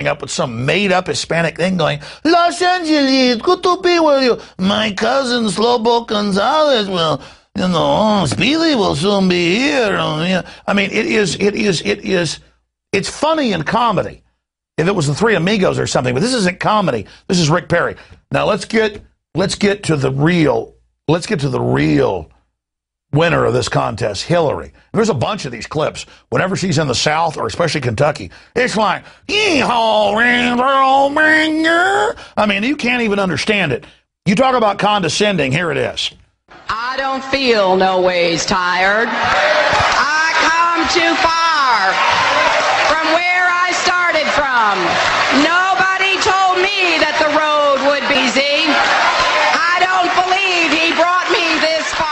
up with some made-up Hispanic thing going, Los Angeles, good to be with you. My cousin Slobo Gonzalez will, Speedy will soon be here. I mean, it's funny in comedy. If it was the Three Amigos or something, but this isn't comedy. This is Rick Perry. Now let's get to the real winner of this contest, Hillary. There's a bunch of these clips. Whenever she's in the South, or especially Kentucky, it's like, yeehaw, I mean, you can't even understand it. You talk about condescending, here it is. I don't feel no ways tired. I come too far from where I started from. Nobody told me that the road would be easy. I don't believe he brought me this far.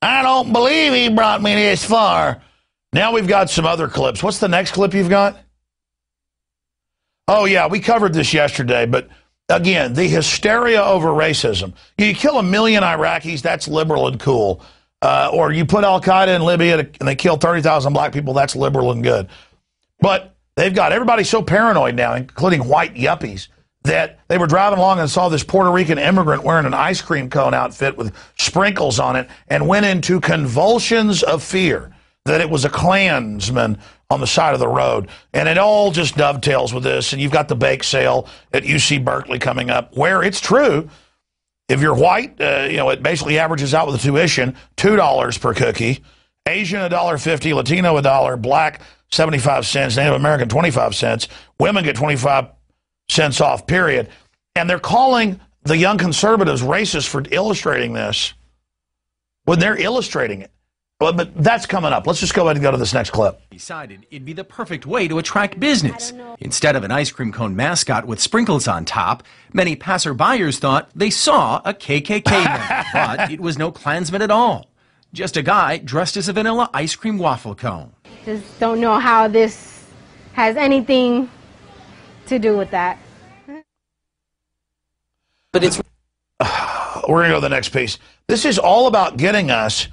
I don't believe he brought me this far. Now we've got some other clips. What's the next clip you've got? Oh, yeah, we covered this yesterday, but again, the hysteria over racism. You kill 1 million Iraqis, that's liberal and cool. Or you put Al-Qaeda in Libya and they kill 30,000 black people, that's liberal and good. But they've got everybody so paranoid now, including white yuppies, that they were driving along and saw this Puerto Rican immigrant wearing an ice cream cone outfit with sprinkles on it and went into convulsions of fear that it was a Klansman on the side of the road. And it all just dovetails with this. And you've got the bake sale at UC Berkeley coming up, where it's true. If you're white, it basically averages out with the tuition, $2 per cookie. Asian, $1.50. Latino, $1. Black, 75 cents. Native American, 25 cents. Women get 25 cents off, period. And they're calling the young conservatives racist for illustrating this when they're illustrating it. But that's coming up. Let's just go ahead and go to this next clip. Decided it'd be the perfect way to attract business. Instead of an ice cream cone mascot with sprinkles on top, many passerbyers thought they saw a KKK man, but it was no Klansman at all. Just a guy dressed as a vanilla ice cream waffle cone. Just don't know how this has anything to do with that. But it's... We're going to go to the next piece. This is all about getting us...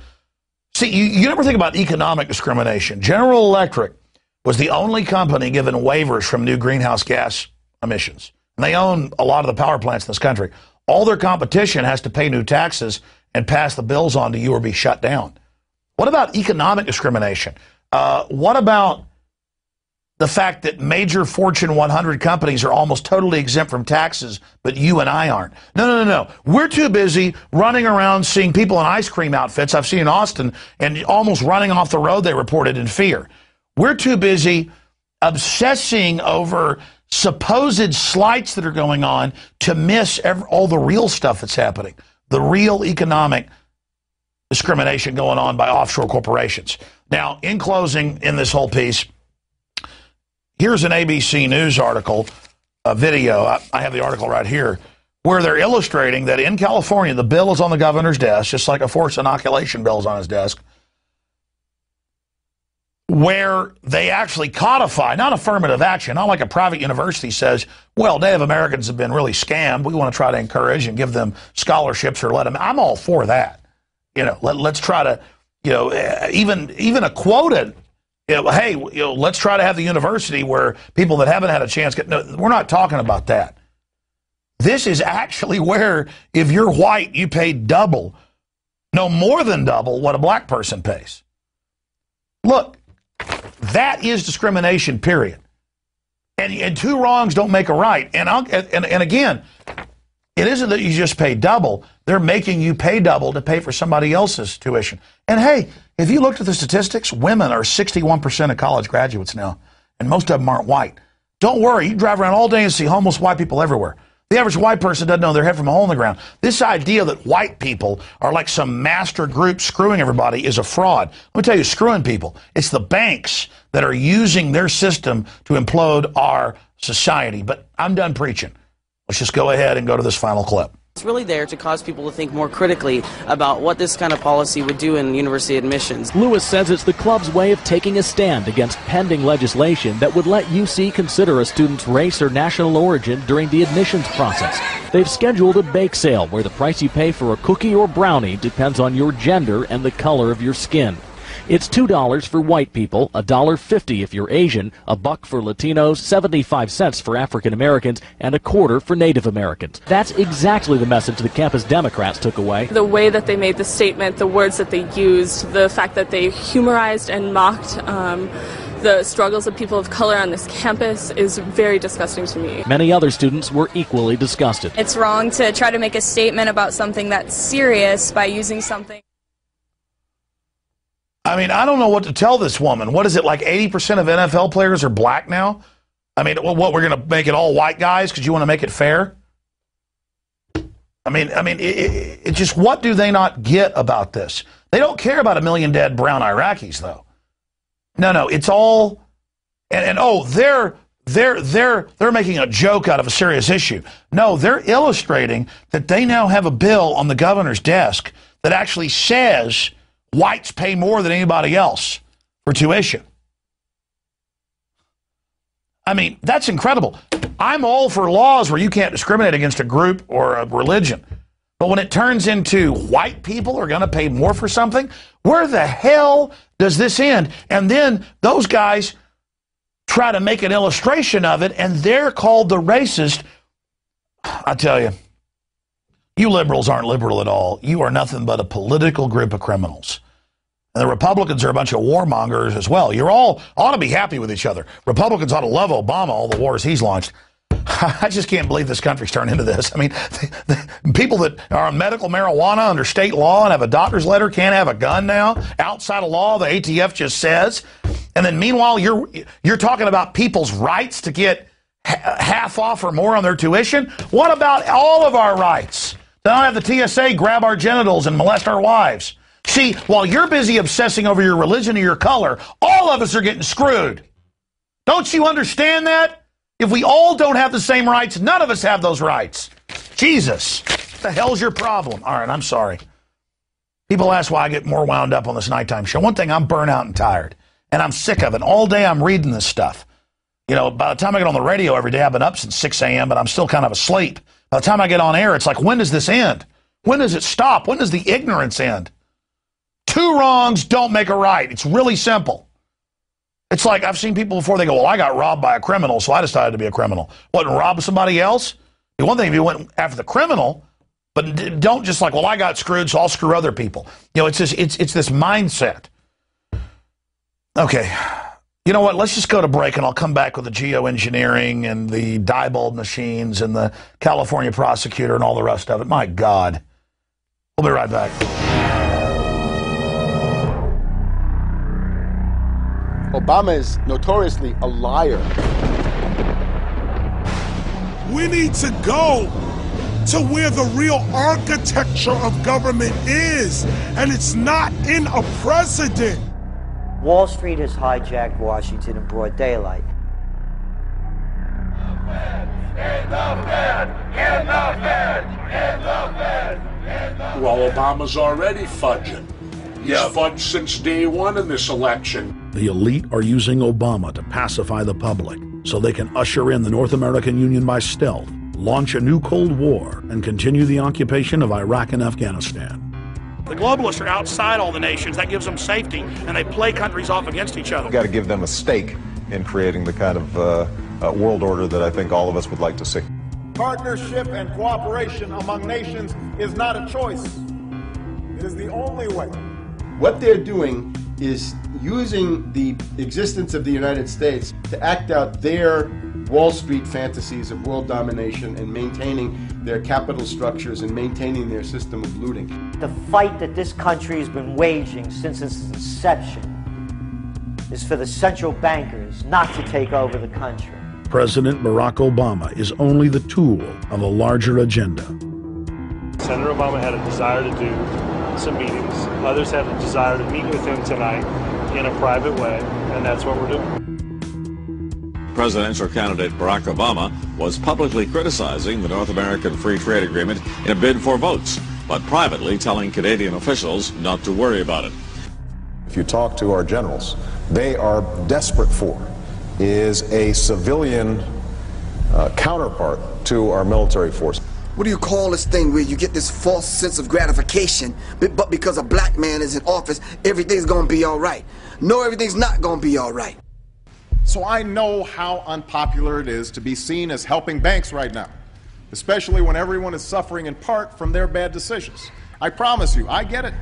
See, you never think about economic discrimination. General Electric was the only company given waivers from new greenhouse gas emissions. And they own a lot of the power plants in this country. All their competition has to pay new taxes and pass the bills on to you or be shut down. What about economic discrimination? What about the fact that major Fortune 100 companies are almost totally exempt from taxes, but you and I aren't? No. We're too busy running around seeing people in ice cream outfits. I've seen in Austin, and almost running off the road, they reported, in fear. We're too busy obsessing over supposed slights that are going on to miss all the real stuff that's happening, the real economic discrimination going on by offshore corporations. Now, in closing, in this whole piece, here's an ABC News article, a video. I have the article right here, where they're illustrating that in California, the bill is on the governor's desk, just like a forced inoculation bill is on his desk, where they actually codify, not affirmative action, not like a private university says, well, Native Americans have been really scammed. We want to try to encourage and give them scholarships or let them. I'm all for that. Let's try to, even a quota. Hey, let's try to have the university where people that haven't had a chance get. No, we're not talking about that. This is actually where, if you're white, you pay double, no more than double what a black person pays. Look, that is discrimination, period. And two wrongs don't make a right. And again, it isn't that you just pay double. They're making you pay double to pay for somebody else's tuition. And hey, if you looked at the statistics, women are 61% of college graduates now, and most of them aren't white. Don't worry, you drive around all day and see homeless white people everywhere. The average white person doesn't know their head from a hole in the ground. This idea that white people are like some master group screwing everybody is a fraud. Let me tell you, screwing people. It's the banks that are using their system to implode our society. But I'm done preaching. Let's just go ahead and go to this final clip. It's really there to cause people to think more critically about what this kind of policy would do in university admissions. Lewis says it's the club's way of taking a stand against pending legislation that would let UC consider a student's race or national origin during the admissions process. They've scheduled a bake sale where the price you pay for a cookie or brownie depends on your gender and the color of your skin. It's $2 for white people, $1.50 if you're Asian, $1 for Latinos, 75 cents for African Americans, and $0.25 for Native Americans. That's exactly the message the campus Democrats took away. The way that they made the statement, the words that they used, the fact that they humorized and mocked the struggles of people of color on this campus is very disgusting to me. Many other students were equally disgusted. It's wrong to try to make a statement about something that's serious by using something. I mean, I don't know what to tell this woman. What is it, like 80% of NFL players are black now? I mean, what, we're going to make it all white guys because you want to make it fair? I mean, it just, what do they not get about this? They don't care about 1 million dead brown Iraqis, though. No, it's all, they're making a joke out of a serious issue. No, they're illustrating that they now have a bill on the governor's desk that actually says whites pay more than anybody else for tuition. I mean, that's incredible. I'm all for laws where you can't discriminate against a group or a religion. But when it turns into white people are going to pay more for something, where the hell does this end? And then those guys try to make an illustration of it, and they're called the racist. I tell you, you liberals aren't liberal at all. You are nothing but a political group of criminals. And the Republicans are a bunch of warmongers as well. You all ought to be happy with each other. Republicans ought to love Obama, all the wars he's launched. I just can't believe this country's turned into this. I mean, the people that are on medical marijuana under state law and have a doctor's letter can't have a gun now. Outside of law, the ATF just says. And then meanwhile, you're talking about people's rights to get half off or more on their tuition. What about all of our rights? They don't have the TSA grab our genitals and molest our wives. See, while you're busy obsessing over your religion or your color, all of us are getting screwed. Don't you understand that? If we all don't have the same rights, none of us have those rights. Jesus, what the hell's your problem? All right, I'm sorry. People ask why I get more wound up on this nighttime show. One thing, I'm burnt out and tired, and I'm sick of it. All day I'm reading this stuff. You know, by the time I get on the radio every day, I've been up since 6 a.m., but I'm still kind of asleep. By the time I get on air, it's like, when does this end? When does it stop? When does the ignorance end? 2 wrongs don't make a right. It's really simple. It's like, I've seen people before, they go, well, I got robbed by a criminal, so I decided to be a criminal. What, and rob somebody else? One thing if you went after the criminal, but don't just like, well, I got screwed, so I'll screw other people. You know, it's this mindset. Okay. You know what? Let's just go to break, and I'll come back with the geoengineering and the dye bulb machines and the California prosecutor and all the rest of it. My God. We'll be right back. Obama is notoriously a liar. We need to go to where the real architecture of government is, and it's not in a president. Wall Street has hijacked Washington in broad daylight. Well, Obama's already fudging. He's fudged since day one in this election. The elite are using Obama to pacify the public so they can usher in the North American Union by stealth, launch a new Cold War, and continue the occupation of Iraq and Afghanistan. The globalists are outside all the nations. That gives them safety, and they play countries off against each other. We've got to give them a stake in creating the kind of world order that I think all of us would like to see. Partnership and cooperation among nations is not a choice. It is the only way. What they're doing is using the existence of the United States to act out their Wall Street fantasies of world domination and maintaining their capital structures and maintaining their system of looting. The fight that this country has been waging since its inception is for the central bankers not to take over the country. President Barack Obama is only the tool of a larger agenda. Senator Obama had a desire to do some meetings. Others had a desire to meet with him tonight in a private way, and that's what we're doing. Presidential candidate Barack Obama was publicly criticizing the North American Free Trade Agreement in a bid for votes, but privately telling Canadian officials not to worry about it. If you talk to our generals, they are desperate for is a civilian counterpart to our military force. what do you call this thing where you get this false sense of gratification, but because a black man is in office, everything's gonna be all right. No, everything's not gonna be all right. So I know how unpopular it is to be seen as helping banks right now, especially when everyone is suffering in part from their bad decisions. I promise you, I get it.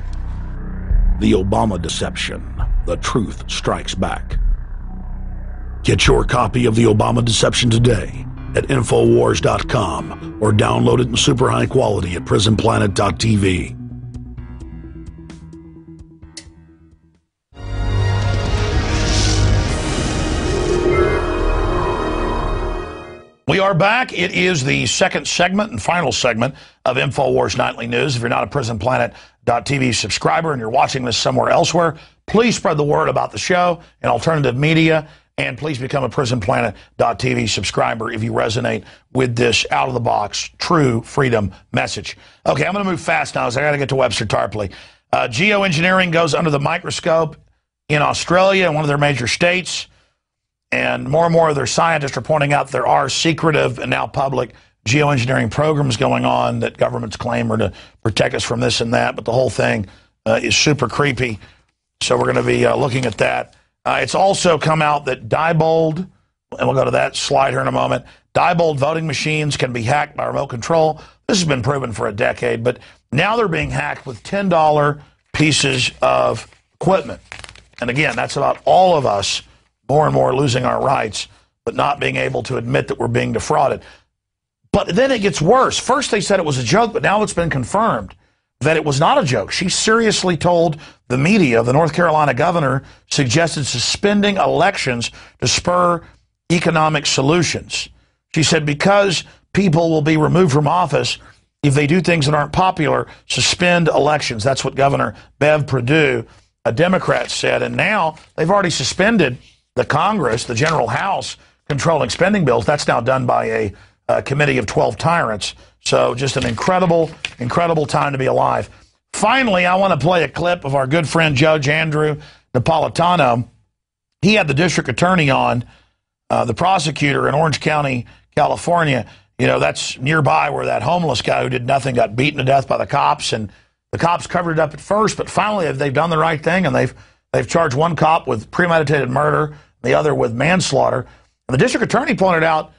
The Obama deception. The truth strikes back. Get your copy of The Obama Deception today at Infowars.com or download it in super high quality at PrisonPlanet.tv. We are back. It is the second segment and final segment of Infowars Nightly News. If you're not a PrisonPlanet.tv subscriber and you're watching this somewhere elsewhere, please spread the word about the show and alternative media, and please become a PrisonPlanet.tv subscriber if you resonate with this out-of-the-box, true freedom message. Okay, I'm going to move fast now, because I got to get to Webster Tarpley. Geoengineering goes under the microscope in Australia, in one of their major states. And more of their scientists are pointing out there are secretive and now public geoengineering programs going on that governments claim are to protect us from this and that. But the whole thing is super creepy. So we're going to be looking at that. It's also come out that Diebold, and we'll go to that slide here in a moment, Diebold voting machines can be hacked by remote control. This has been proven for a decade, but now they're being hacked with $10 pieces of equipment. And again, that's about all of us more and more losing our rights, but not being able to admit that we're being defrauded. But then it gets worse. First they said it was a joke, but now it's been confirmed that it was not a joke. She seriously told the media, the North Carolina governor suggested suspending elections to spur economic solutions. She said because people will be removed from office if they do things that aren't popular, suspend elections. That's what Governor Bev Perdue, a Democrat, said. And now they've already suspended the Congress, the General House, controlling spending bills. That's now done by a committee of 12 tyrants. So just an incredible, incredible time to be alive. Finally, I want to play a clip of our good friend Judge Andrew Napolitano. He had the district attorney on, the prosecutor in Orange County, California. You know, that's nearby where that homeless guy who did nothing got beaten to death by the cops. And the cops covered it up at first, but finally they've done the right thing, and they've charged one cop with premeditated murder, the other with manslaughter. And the district attorney pointed out,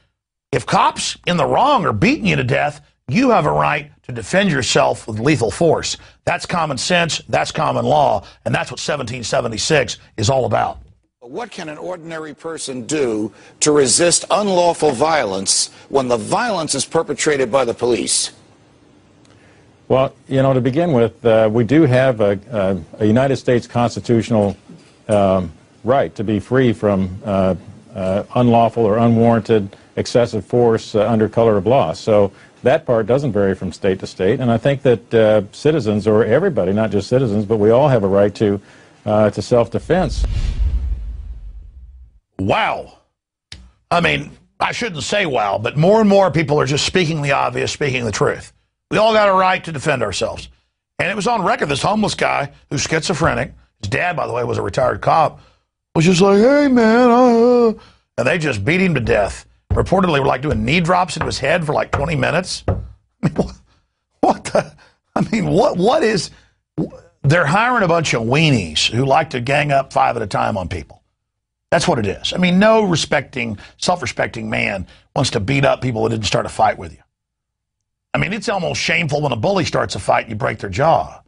if cops in the wrong are beating you to death, you have a right to defend yourself with lethal force. That's common sense, that's common law, and that's what 1776 is all about. What can an ordinary person do to resist unlawful violence when the violence is perpetrated by the police? Well, you know, to begin with, we do have a United States constitutional right to be free from unlawful or unwarranted excessive force under color of law. So that part doesn't vary from state to state. And I think that citizens, or everybody, not just citizens, but we all have a right to self-defense. Wow. I mean, I shouldn't say wow, but more and more people are just speaking the obvious, speaking the truth. We all got a right to defend ourselves. And it was on record, this homeless guy who's schizophrenic, his dad, by the way, was a retired cop, was just like, hey, man, and they just beat him to death. Reportedly were like doing knee drops into his head for like 20 minutes. I mean, what is, they're hiring a bunch of weenies who like to gang up 5 at a time on people. That's what it is. I mean, no self-respecting man wants to beat up people that didn't start a fight with you. I mean, it's almost shameful when a bully starts a fight and you break their jaw.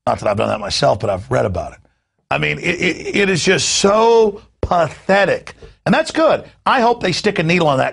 Not that I've done that myself, but I've read about it. I mean, it is just so pathetic. And that's good. I hope they stick a needle in that